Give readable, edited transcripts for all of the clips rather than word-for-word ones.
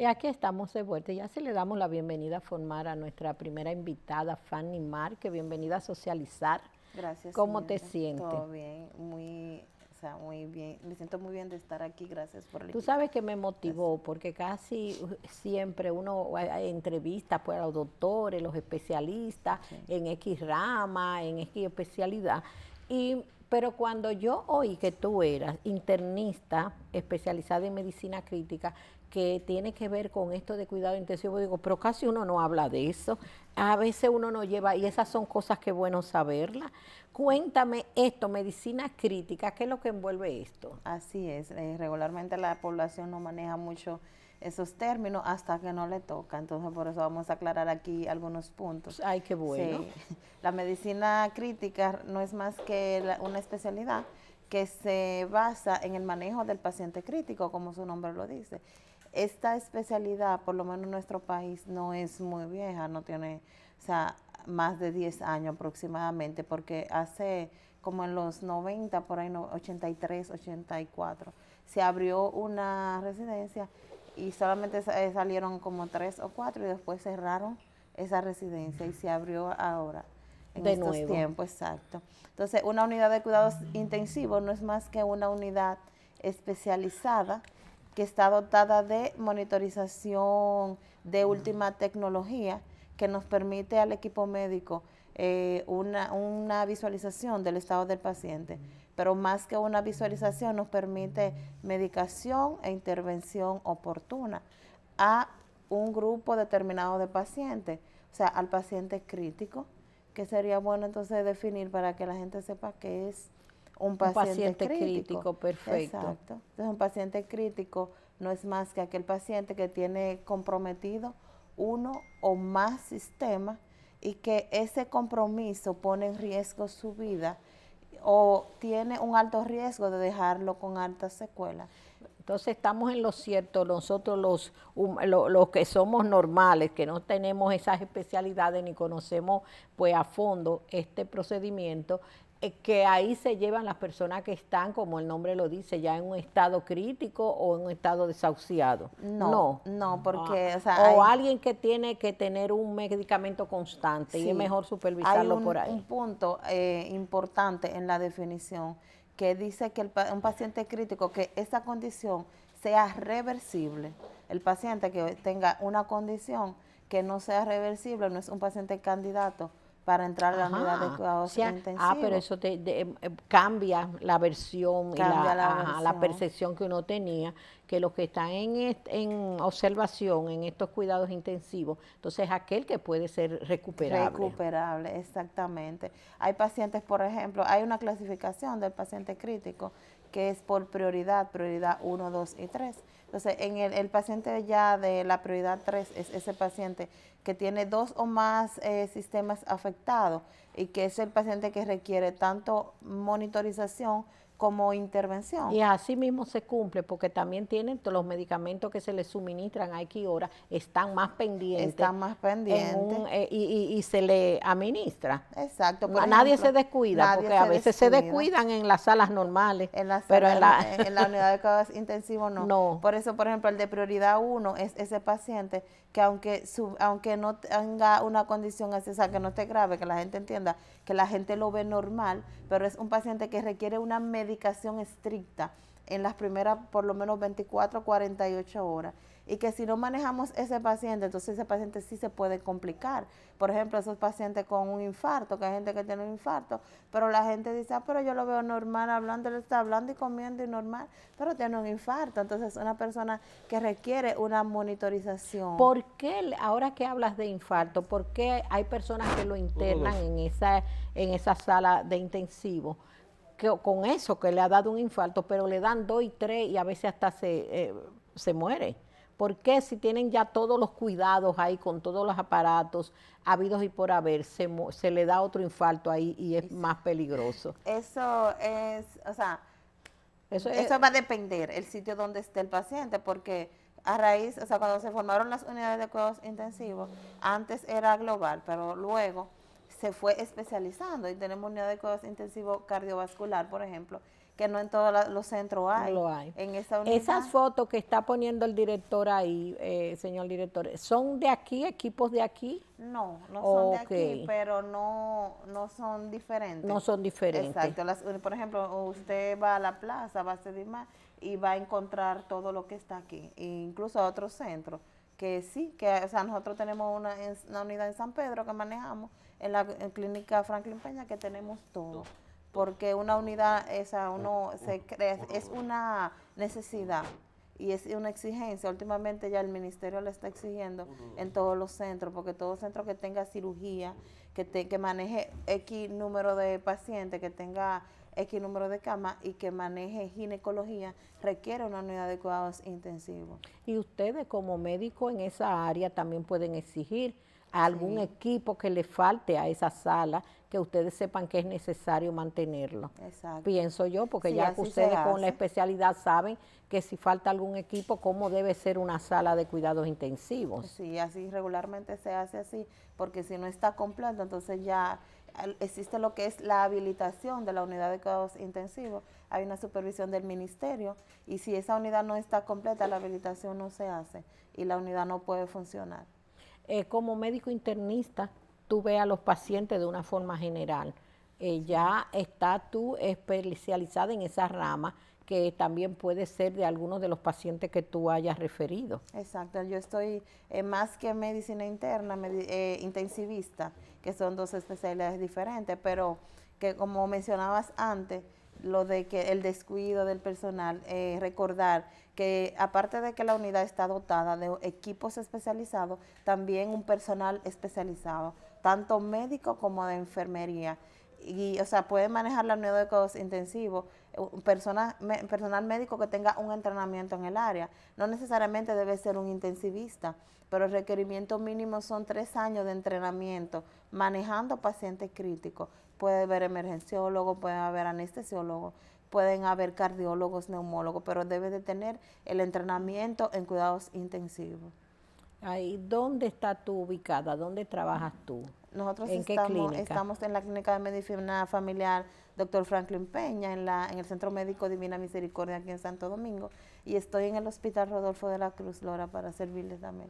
Y aquí estamos de vuelta. Ya se le damos la bienvenida formal a nuestra primera invitada, Fanny Márquez. Bienvenida a socializar. Gracias, ¿Cómo te señora. sientes? Todo bien, muy bien. Me siento muy bien de estar aquí. Gracias por la Tú sabes invitación. que me Gracias. motivó porque casi siempre uno hay entrevistas pues, a los doctores, los especialistas Sí. en X rama, en X especialidad. Pero cuando yo oí que tú eras internista especializada en medicina crítica, que tiene que ver con esto de cuidado intensivo, digo, pero casi uno no habla de eso. A veces uno no lleva, y esas son cosas que es bueno saberlas. Cuéntame esto, medicina crítica, ¿qué es lo que envuelve esto? Así es. Regularmente la población no maneja mucho esos términos hasta que no le toca. Entonces, por eso vamos a aclarar aquí algunos puntos. Ay, qué bueno. Sí. La medicina crítica no es más que una especialidad que se basa en el manejo del paciente crítico, como su nombre lo dice. Esta especialidad, por lo menos en nuestro país, no es muy vieja, no tiene, o sea, más de 10 años aproximadamente, porque hace como en los 90, por ahí, 83, 84, se abrió una residencia y solamente salieron como 3 o 4 y después cerraron esa residencia y se abrió ahora, en De estos nuevo. tiempos, exacto. Entonces, una unidad de cuidados intensivos no es más que una unidad especializada que está dotada de monitorización de última tecnología que nos permite al equipo médico una visualización del estado del paciente, pero más que una visualización nos permite medicación e intervención oportuna a un grupo determinado de pacientes, o sea, al paciente crítico, que sería bueno entonces definir para que la gente sepa qué es un Un paciente paciente crítico. crítico, perfecto. Exacto. Entonces un paciente crítico no es más que aquel paciente que tiene comprometido uno o más sistemas y que ese compromiso pone en riesgo su vida o tiene un alto riesgo de dejarlo con altas secuelas. Entonces estamos en lo cierto, nosotros los que somos normales, que no tenemos esas especialidades ni conocemos pues a fondo este procedimiento, que ahí se llevan las personas que están, como el nombre lo dice, ya en un estado crítico o en un estado desahuciado. No, No. no, porque, Ah, o sea, o hay, alguien que tiene que tener un medicamento constante y es sí, mejor hay supervisarlo por un ahí. punto importante en la definición que dice que un paciente crítico, que esa condición sea reversible. El paciente que tenga una condición que no sea reversible no es un paciente candidato para entrar a la unidad de Ajá, o cuidados sea, pero intensivos. eso cambia la versión y Cambia la la versión. percepción que uno tenía, que los que están en observación, en estos cuidados intensivos, entonces aquel que puede ser recuperable. Recuperable, exactamente. Hay pacientes, por ejemplo, hay una clasificación del paciente crítico que es por prioridad 1, 2 y 3. Entonces, en el paciente ya de la prioridad 3 es ese paciente que tiene 2 o más sistemas afectados y que es el paciente que requiere tanto monitorización como intervención. Y así mismo se cumple, porque también tienen todos los medicamentos que se les suministran a X hora, están más pendientes Está más pendiente. y se le administra. Exacto, por Nadie se ejemplo, descuida, nadie porque a se veces se descuida. descuidan en las salas normales, En la pero sala, en la en la unidad de cuidados intensivos no. no. Por eso, por ejemplo, el de prioridad 1 es ese paciente que aunque no tenga una condición así, o sea, que no esté grave, que la gente entienda, que la gente lo ve normal, pero es un paciente que requiere una medicación estricta en las primeras por lo menos 24 48 horas. Y que si no manejamos ese paciente, entonces ese paciente sí se puede complicar. Por ejemplo, esos pacientes con un infarto, que hay gente que tiene un infarto, pero la gente dice, ah, pero yo lo veo normal hablando, él está hablando y comiendo y normal, pero tiene un infarto. Entonces, una persona que requiere una monitorización. ¿Por qué, ahora que hablas de infarto, por qué hay personas que lo internan en esa sala de intensivo? Con eso, que le ha dado un infarto, pero le dan 2 y 3 y a veces hasta se muere. ¿Por qué si tienen ya todos los cuidados ahí con todos los aparatos habidos y por haber, se le da otro infarto ahí y es más peligroso? Eso es, o sea, Eso es, eso va a depender el sitio donde esté el paciente, porque a raíz, o sea, cuando se formaron las unidades de cuidados intensivos, antes era global, pero luego se fue especializando y tenemos unidad de cuidados intensivos cardiovascular, por ejemplo, que no en todos los centros hay. No lo hay. En esa unidad. Esas fotos que está poniendo el director ahí, señor director, ¿son de aquí, equipos de aquí? No, no son de Ok. aquí, pero no son diferentes. No son diferentes. Exacto. Por ejemplo, usted va a la plaza, va a Sedimar y va a encontrar todo lo que está aquí, e incluso a otros centros. Que sí, o sea, nosotros tenemos una unidad en San Pedro que manejamos, en la clínica Franklin Peña, que tenemos todo. Porque una unidad, uno se cree, es una necesidad y es una exigencia. Últimamente ya el ministerio le está exigiendo en todos los centros, porque todo centro que tenga cirugía, que maneje X número de pacientes, que tenga X número de camas y que maneje ginecología, requiere una unidad de cuidados intensivos. Y ustedes como médicos en esa área también pueden exigir algún equipo que le falte a esa sala, que ustedes sepan que es necesario mantenerlo. Exacto. Pienso yo, porque Sí, ya que así ustedes se con la hace. especialidad saben que si falta algún equipo, cómo debe ser una sala de cuidados intensivos. Sí, así regularmente se hace así, porque si no está completo, entonces ya existe lo que es la habilitación de la unidad de cuidados intensivos, hay una supervisión del ministerio, y si esa unidad no está completa, la habilitación no se hace y la unidad no puede funcionar. Como médico internista, tú ves a los pacientes de una forma general. Ya está tú especializada en esa rama, que también puede ser de algunos de los pacientes que tú hayas referido. Exacto, yo estoy más que medicina interna, intensivista, que son dos especialidades diferentes, pero que como mencionabas antes, lo de que el descuido del personal, recordar que aparte de que la unidad está dotada de equipos especializados, también un personal especializado, tanto médico como de enfermería. Y, o sea, puede manejar la unidad de cuidados intensivos, personal médico que tenga un entrenamiento en el área. No necesariamente debe ser un intensivista, pero el requerimiento mínimo son 3 años de entrenamiento manejando pacientes críticos. Puede haber emergenciólogos, puede haber anestesiólogos, pueden haber cardiólogos, neumólogos, pero debe de tener el entrenamiento en cuidados intensivos. Ahí, ¿dónde está tú ubicada? ¿Dónde trabajas tú? Nosotros ¿En qué clínica? estamos en la clínica de medicina familiar Dr. Franklin Peña, en el Centro Médico Divina Misericordia aquí en Santo Domingo, y estoy en el Hospital Rodolfo de la Cruz Lora para servirles también.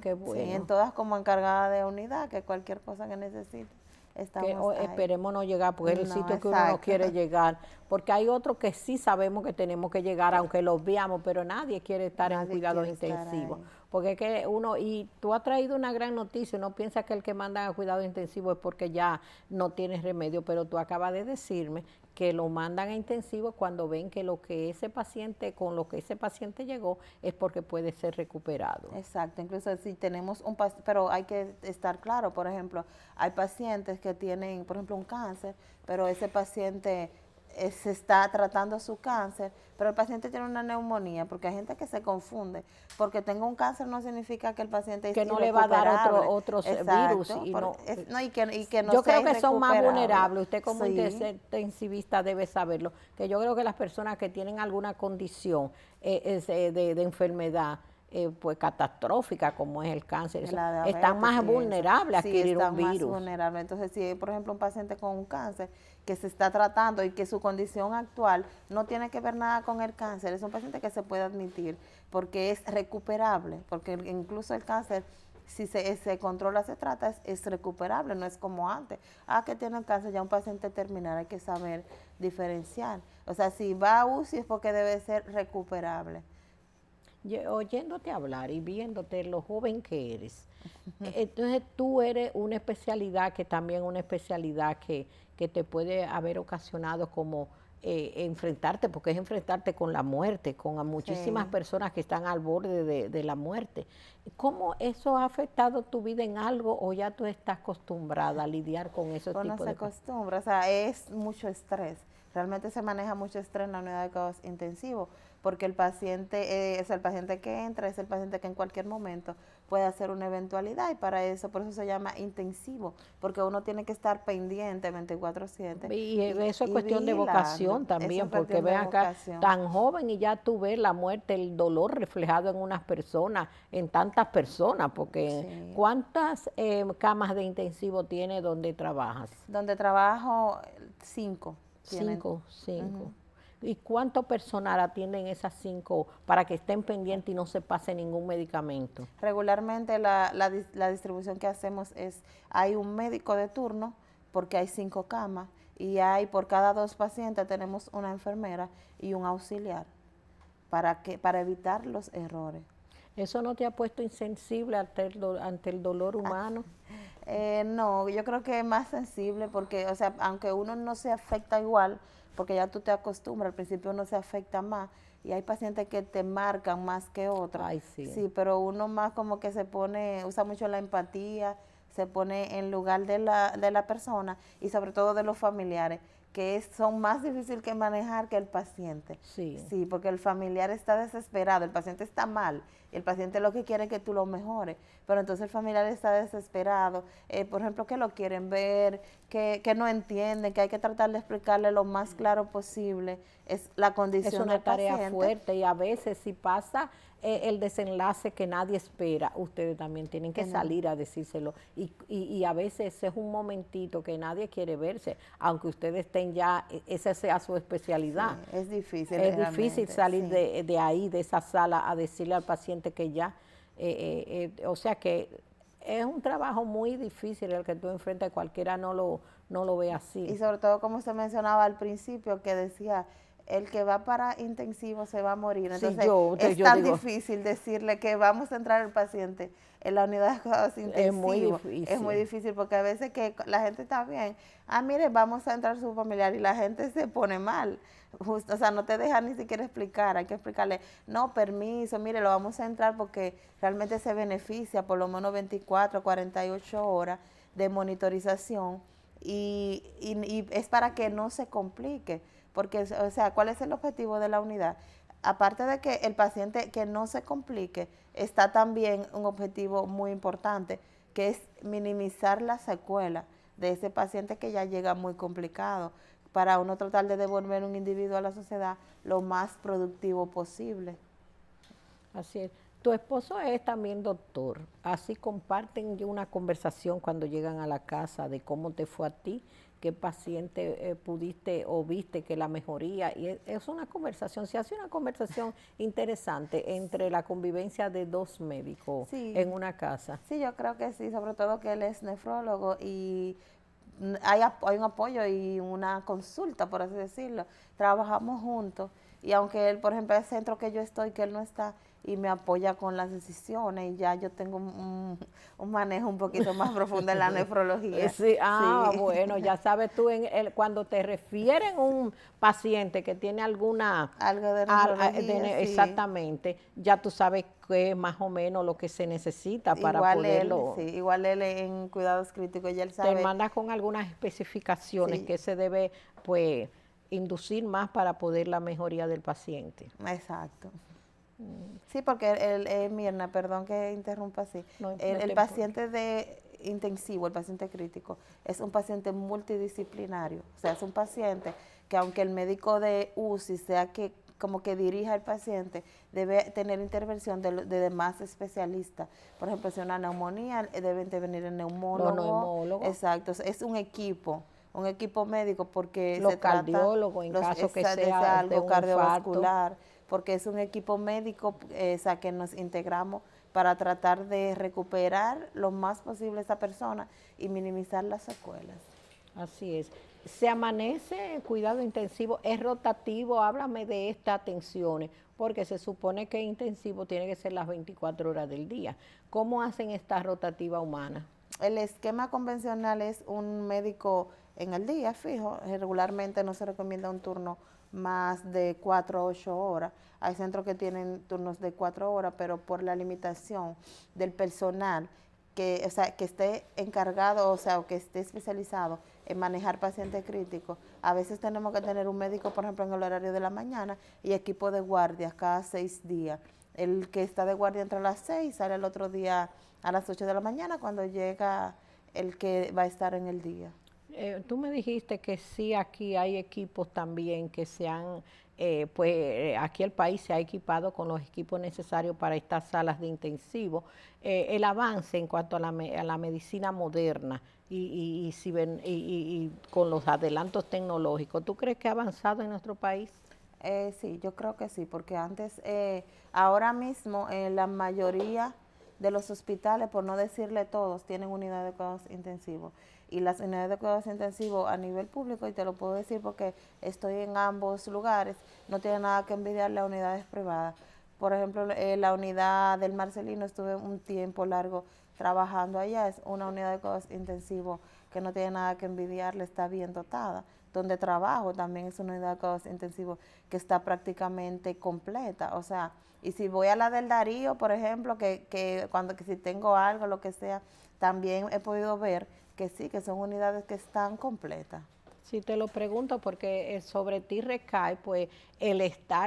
Qué bueno. Sí, en todas como encargada de unidad, que cualquier cosa que necesite. Esperemos no llegar, porque es el sitio que uno no exacto. quiere llegar, porque hay otros que sí sabemos que tenemos que llegar, aunque los veamos, pero nadie quiere estar en cuidados intensivos, porque es que uno, y tú has traído una gran noticia, uno piensa que el que mandan a cuidados intensivos es porque ya no tiene remedio, pero tú acabas de decirme que lo mandan a intensivos cuando ven que lo que ese paciente, con lo que ese paciente llegó, es porque puede ser recuperado. Exacto, incluso si tenemos un paciente, pero hay que estar claro, por ejemplo, hay pacientes que tienen, por ejemplo, un cáncer, pero ese paciente se está tratando su cáncer, pero el paciente tiene una neumonía, porque hay gente que se confunde, porque tenga un cáncer no significa que el paciente que no le va a dar otros virus. Y yo creo que son más vulnerables, usted como intensivista debe saberlo, que yo creo que las personas que tienen alguna condición de enfermedad, pues catastrófica como es el cáncer, están más vulnerables a adquirir un virus. Más vulnerables. Entonces, si hay, por ejemplo, un paciente con un cáncer que se está tratando y que su condición actual no tiene que ver nada con el cáncer, es un paciente que se puede admitir porque es recuperable, porque incluso el cáncer, si se controla, se trata, es recuperable, no es como antes. Que tiene el cáncer, ya un paciente terminal, hay que saber diferenciar. O sea, si va a UCI es porque debe ser recuperable. Oyéndote hablar y viéndote lo joven que eres, entonces tú eres una especialidad que también una especialidad que te puede haber ocasionado como enfrentarte, porque es enfrentarte con la muerte, con muchísimas personas que están al borde de la muerte. ¿Cómo eso ha afectado tu vida en algo o ya tú estás acostumbrada a lidiar con esos tipos de cosas? No se acostumbra, o sea, es mucho estrés. Realmente se maneja mucho estrés en la unidad de cuidados intensivos, porque el paciente es el paciente que entra, es el paciente que en cualquier momento puede hacer una eventualidad, y para eso, por eso se llama intensivo, porque uno tiene que estar pendiente 24/7. Y eso es cuestión de vocación también, porque ven acá tan joven y ya tú ves la muerte, el dolor reflejado en unas personas, en tantas personas, porque ¿cuántas camas de intensivo tiene donde trabajas? Donde trabajo, 5. 5. ¿Y cuánto personal atienden esas 5 para que estén pendientes y no se pase ningún medicamento? Regularmente la distribución que hacemos es, hay un médico de turno porque hay 5 camas y hay por cada 2 pacientes tenemos una enfermera y un auxiliar para evitar los errores. ¿Eso no te ha puesto insensible ante el dolor humano? No, yo creo que es más sensible porque, o sea, aunque uno no se afecta igual, porque ya tú te acostumbras, al principio uno se afecta más y hay pacientes que te marcan más que otros. Ay, sí. Sí, pero uno más como que se pone, usa mucho la empatía, se pone en lugar de la persona y sobre todo de los familiares, que son más difíciles que manejar que el paciente. Sí. Sí, porque el familiar está desesperado, el paciente está mal, y el paciente lo que quiere es que tú lo mejores, pero entonces el familiar está desesperado, por ejemplo, que lo quieren ver, que no entienden, que hay que tratar de explicarle lo más claro posible, es la condición del paciente. Es una tarea fuerte y a veces si pasa el desenlace que nadie espera, ustedes también tienen que salir a decírselo y a veces es un momentito que nadie quiere verse, aunque ustedes estén ya, esa sea su especialidad. Sí, es difícil. Es difícil salir de ahí, de esa sala, a decirle al paciente que ya, o sea que es un trabajo muy difícil el que tú enfrentas, cualquiera no lo ve así. Y sobre todo como usted mencionaba al principio, que decía, el que va para intensivo se va a morir. Entonces es tan difícil decirle que vamos a entrar el paciente en la unidad de cuidados intensivos. Es muy difícil porque a veces que la gente está bien, mire, vamos a entrar su familiar y la gente se pone mal. Justo, o sea, no te deja ni siquiera explicar, hay que explicarle, no, permiso, mire, lo vamos a entrar porque realmente se beneficia por lo menos 24, 48 horas de monitorización y es para que no se complique, porque, o sea, ¿cuál es el objetivo de la unidad? Aparte de que el paciente que no se complique, está también un objetivo muy importante, que es minimizar la secuela de ese paciente que ya llega muy complicado, para uno tratar de devolver un individuo a la sociedad lo más productivo posible. Así es. Tu esposo es también doctor, así comparten una conversación cuando llegan a la casa de cómo te fue a ti, qué paciente pudiste o viste que la mejoría, y es una conversación, se hace una conversación interesante entre la convivencia de 2 médicos en una casa. Sí, yo creo que sí, sobre todo que él es nefrólogo y hay un apoyo y una consulta, por así decirlo. Trabajamos juntos y aunque él, por ejemplo, el centro que yo estoy, que él no está, y me apoya con las decisiones y ya yo tengo un manejo un poquito más profundo en la nefrología. Sí, bueno, ya sabes tú, cuando te refieren a un paciente que tiene algo de nefrología, exactamente, ya tú sabes que es más o menos lo que se necesita para poderlo. Igual él en cuidados críticos, ya él sabe. Te manda con algunas especificaciones que se debe, pues, inducir más para poder la mejoría del paciente. Exacto. Sí, porque Mirna, perdón que interrumpa así, el paciente de intensivo, el paciente crítico, es un paciente multidisciplinario, o sea, es un paciente que aunque el médico de UCI sea que como que dirija al paciente, debe tener intervención de demás especialistas. Por ejemplo, si es una neumonía, debe intervenir el neumólogo. Exacto, es un equipo médico porque los cardiólogos en caso que sea algo cardiovascular, porque es un equipo médico que nos integramos para tratar de recuperar lo más posible a esa persona y minimizar las secuelas. Así es. Se amanece en cuidado intensivo, es rotativo, háblame de estas atenciones, porque se supone que intensivo tiene que ser las 24 horas del día. ¿Cómo hacen esta rotativa humana? El esquema convencional es un médico en el día fijo, regularmente no se recomienda un turno más de 4 a 8 horas. Hay centros que tienen turnos de 4 horas, pero por la limitación del personal que esté encargado, o que esté especializado en manejar pacientes críticos, a veces tenemos que tener un médico, por ejemplo, en el horario de la mañana y equipo de guardias cada 6 días. El que está de guardia entre las 6 sale el otro día a las 8 de la mañana cuando llega el que va a estar en el día. Tú me dijiste que sí, aquí hay equipos también que se han, aquí el país se ha equipado con los equipos necesarios para estas salas de intensivo. El avance en cuanto a la medicina moderna y con los adelantos tecnológicos, ¿tú crees que ha avanzado en nuestro país? Sí, yo creo que sí, porque antes, ahora mismo, la mayoría de los hospitales, por no decirle todos, tienen unidades de cuidados intensivos. Y las unidades de cuidados intensivos a nivel público, y te lo puedo decir porque estoy en ambos lugares, no tiene nada que envidiarle a unidades privadas. Por ejemplo, la unidad del Marcelino, estuve un tiempo largo trabajando allá, es una unidad de cuidados intensivos que no tiene nada que envidiarle, está bien dotada. Donde trabajo también es una unidad de cuidados intensivos que está prácticamente completa. O sea, y si voy a la del Darío, por ejemplo, que si tengo algo, lo que sea, también he podido ver que sí, que son unidades que están completas. Si te lo pregunto porque sobre ti recae pues el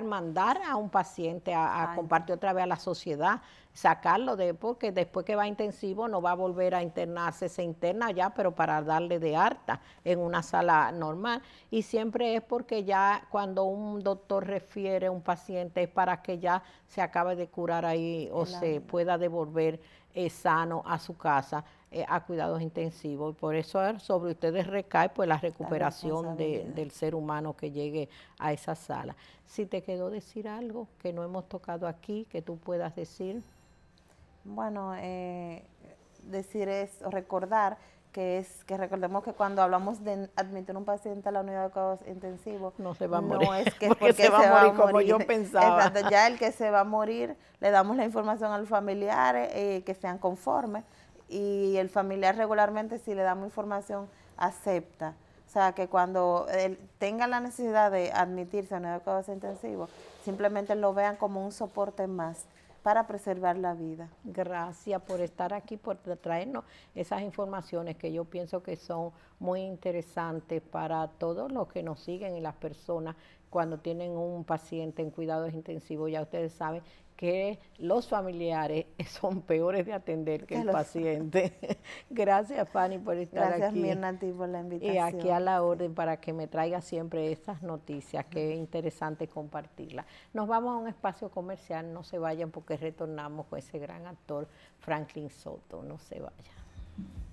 mandar a un paciente a compartir otra vez a la sociedad, sacarlo porque después que va a intensivo no va a volver a internarse, se interna ya, pero para darle de alta en una sala normal. Y siempre es porque ya cuando un doctor refiere a un paciente es para que ya se acabe de curar ahí o se pueda devolver sano a su casa. A cuidados intensivos. Por eso sobre ustedes recae pues la recuperación del ser humano que llegue a esa sala. Si te quedó decir algo que no hemos tocado aquí, que tú puedas decir. Bueno, decir es recordar que recordemos que cuando hablamos de admitir un paciente a la unidad de cuidados intensivos, no se va a morir, no es que porque se va a morir como yo pensaba. Exacto, ya el que se va a morir, le damos la información a los familiares que sean conformes, y el familiar regularmente, si le damos información, acepta. O sea, que cuando tenga la necesidad de admitirse a una unidad de cuidados intensivos, simplemente lo vean como un soporte más para preservar la vida. Gracias por estar aquí, por traernos esas informaciones que yo pienso que son muy interesantes para todos los que nos siguen y las personas cuando tienen un paciente en cuidados intensivos. Ya ustedes saben que los familiares son peores de atender que el paciente. Gracias, Fanny, por estar aquí. Gracias, Mirna, a ti por la invitación. Y aquí a la orden para que me traiga siempre estas noticias, que es interesante compartirlas. Nos vamos a un espacio comercial, no se vayan porque retornamos con ese gran actor Franklin Soto, no se vayan.